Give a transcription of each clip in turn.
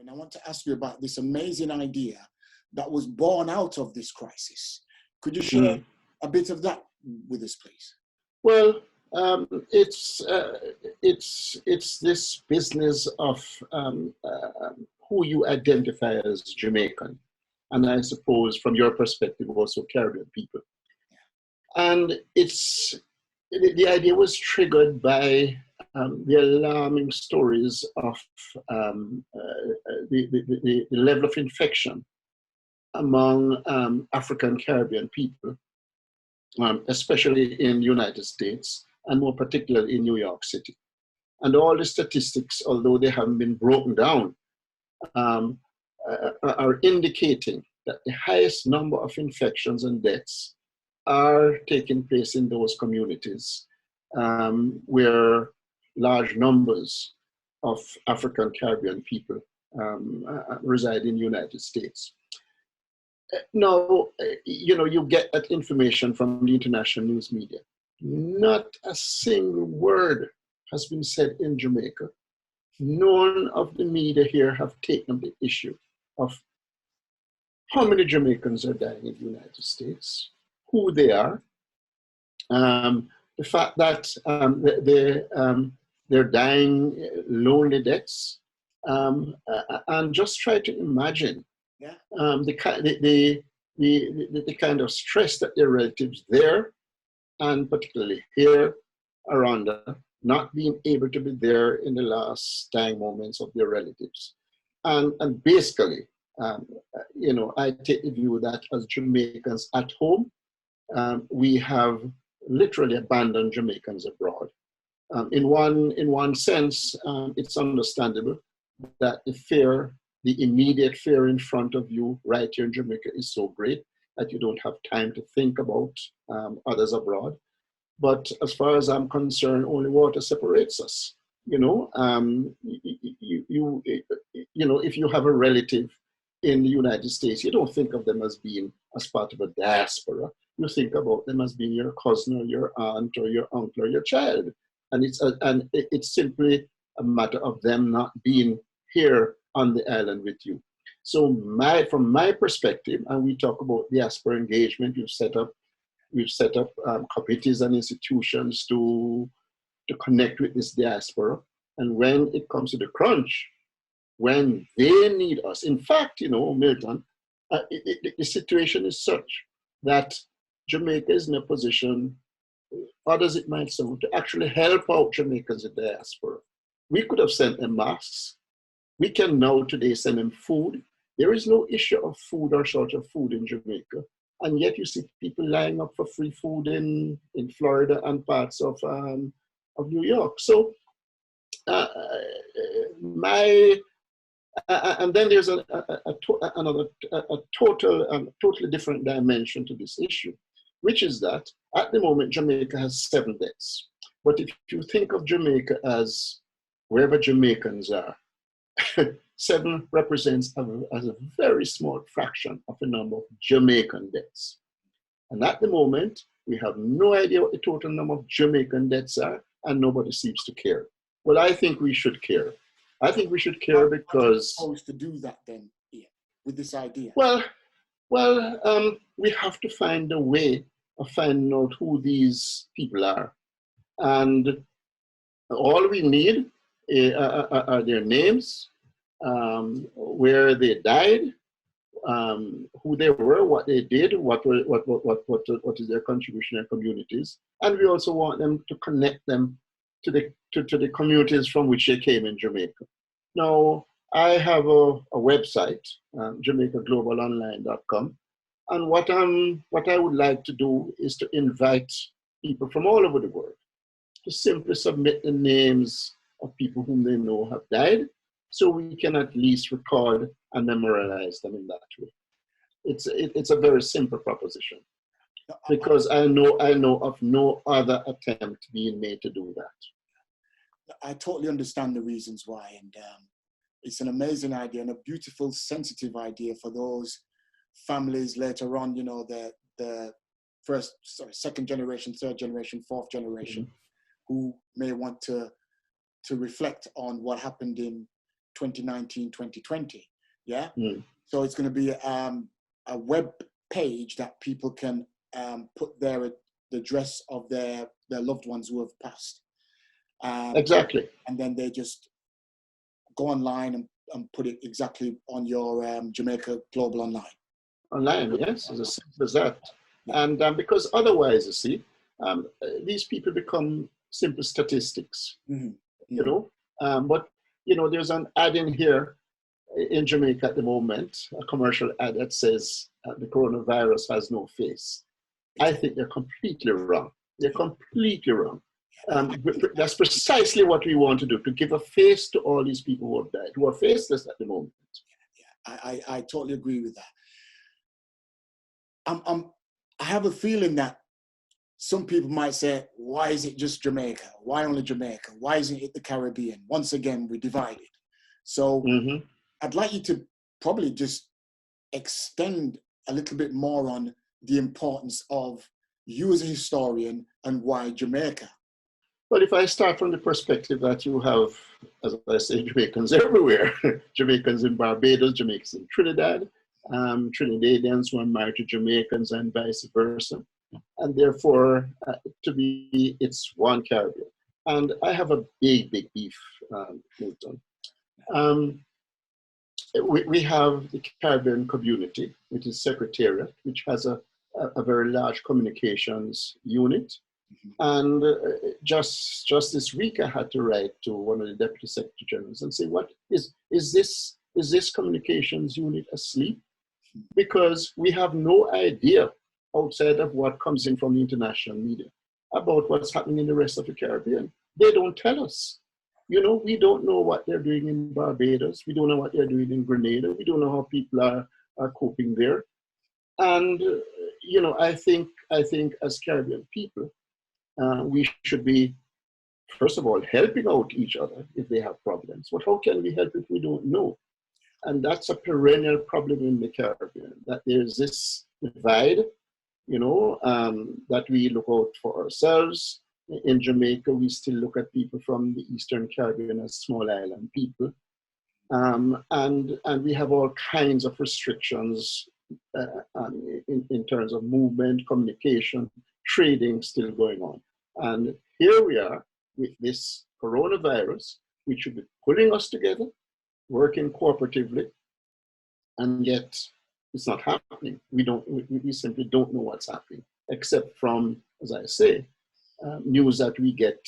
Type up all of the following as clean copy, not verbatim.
And I want to ask you about this amazing idea that was born out of this crisis. Could you share a bit of that with us, please? Well, it's this business of who you identify as Jamaican, and I suppose from your perspective also Caribbean people. And the idea was triggered by the alarming stories of the level of infection among African Caribbean people, especially in the United States, and more particularly in New York City. And all the statistics, although they haven't been broken down, are indicating that the highest number of infections and deaths are taking place in those communities where large numbers of African Caribbean people reside in the United States. Now, you get that information from the international news media. Not a single word has been said in Jamaica. None of the media here have taken the issue of how many Jamaicans are dying in the United States, who they are, the fact that they're dying lonely deaths, and just try to imagine the kind of stress that their relatives there, and particularly here around not being able to be there in the last dying moments of their relatives. And basically, I take the view that as Jamaicans at home, we have literally abandoned Jamaicans abroad. In one sense, it's understandable that the immediate fear in front of you right here in Jamaica is so great that you don't have time to think about others abroad. But as far as I'm concerned, only water separates us. If you have a relative in the United States, you don't think of them as being as part of a diaspora. You think about them as being your cousin or your aunt or your uncle or your child. And it's simply a matter of them not being here on the island with you. So from my perspective, and we talk about diaspora engagement, we've set up committees and institutions to connect with this diaspora. And when it comes to the crunch, when they need us, in fact, Milton, the situation is such that Jamaica is in a position, odd as it might sound, to actually help out Jamaicans in the diaspora. We could have sent them masks. We can now today send them food. There is no issue of food or shortage of food in Jamaica. And yet you see people lining up for free food in Florida and parts of New York. So and then there's a totally different dimension to this issue, which is that at the moment Jamaica has 7 deaths. But if you think of Jamaica as wherever Jamaicans are, 7 represents as a very small fraction of the number of Jamaican deaths. And at the moment, we have no idea what the total number of Jamaican deaths are, and nobody seems to care. Well, I think we should care. I think we should care because... How are you supposed to do that then, Ian, with this idea? Well, we have to find a way of finding out who these people are. And all we need are their names, where they died, who they were, what they did, what is their contribution in communities, and we also want them to connect them to the communities from which they came in Jamaica. Now, I have a website, JamaicaGlobalOnline.com, and what I would like to do is to invite people from all over the world to simply submit the names of people whom they know have died, so we can at least record and memorialize them in that way. It's a very simple proposition, because I know of no other attempt being made to do that. I totally understand the reasons why, and it's an amazing idea and a beautiful, sensitive idea for those families later on, the second generation, third generation, fourth generation, who may want to reflect on what happened in 2019, 2020. Yeah. Mm. So it's going to be a web page that people can put the address of their loved ones who have passed. Exactly. And then they just go online and put it exactly on your Jamaica Global Online. Online, yes, as simple as that. And because otherwise, you see, these people become simple statistics, Mm-hmm. you know. But, you know, there's an ad in here in Jamaica at the moment, a commercial ad that says the coronavirus has no face. I think they're completely wrong. They're completely wrong. That's precisely what we want to do, to give a face to all these people who have died, who are faceless at the moment. I totally agree with that. I have a feeling that some people might say, why is it just Jamaica? Why only Jamaica? Why isn't it the Caribbean? Once again, we're divided. So I'd like you to probably just extend a little bit more on the importance of you as a historian and why Jamaica. Well, if I start from the perspective that you have, as I say, Jamaicans everywhere, Jamaicans in Barbados, Jamaicans in Trinidad, Trinidadians who are married to Jamaicans and vice versa. And therefore, to me, it's one Caribbean. And I have a big beef, Milton. We have the Caribbean community, which is Secretariat, which has a very large communications unit. And just this week, I had to write to one of the deputy secretary generals and say, "What is this communications unit asleep?" Because we have no idea outside of what comes in from the international media about what's happening in the rest of the Caribbean. They don't tell us. You know, we don't know what they're doing in Barbados. We don't know what they're doing in Grenada. We don't know how people are coping there. And you know, I think as Caribbean people, we should be, first of all, helping out each other if they have problems. But how can we help if we don't know? And that's a perennial problem in the Caribbean, that there's this divide, you know, that we look out for ourselves. In Jamaica, we still look at people from the Eastern Caribbean as small island people. And we have all kinds of restrictions in terms of movement, communication, trading still going on. And here we are with this coronavirus, which should be pulling us together, working cooperatively, and yet it's not happening. We simply don't know what's happening, except from, as I say, news that we get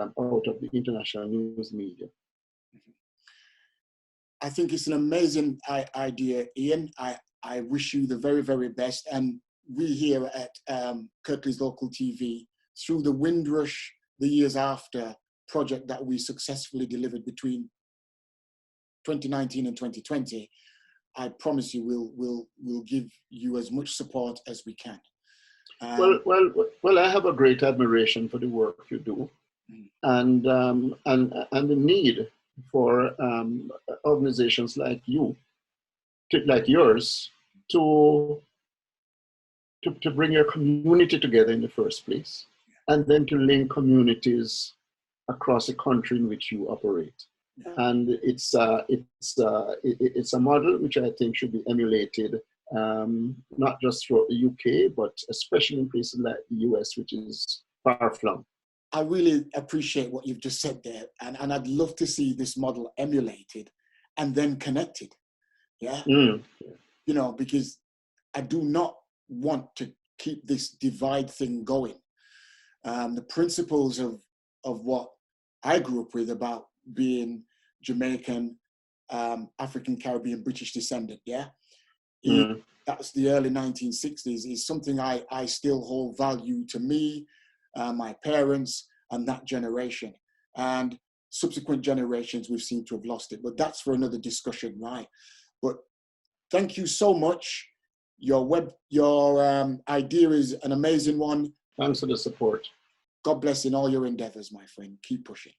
out of the international news media. I think it's an amazing idea, Ian. I wish you the very, very best. And we here at Kirklees Local TV, through the Windrush, the Years After project that we successfully delivered between 2019 and 2020, I promise you we'll give you as much support as we can. Well, I have a great admiration for the work you do, and the need for organizations like yours, to bring your community together in the first place, and then to link communities across the country in which you operate. And it's a model which I think should be emulated, not just throughout the UK, but especially in places like the US, which is far-flung. I really appreciate what you've just said there, and I'd love to see this model emulated and then connected. Yeah, you know, because I do not want to keep this divide thing going. The principles of what I grew up with about being Jamaican, African, Caribbean, British descendant, that's the early 1960s, is something I still hold value to me, my parents, and that generation. And subsequent generations, we've seemed to have lost it, but that's for another discussion, right? But thank you so much. Your idea is an amazing one. Thanks for the support. God bless in all your endeavors, my friend. Keep pushing.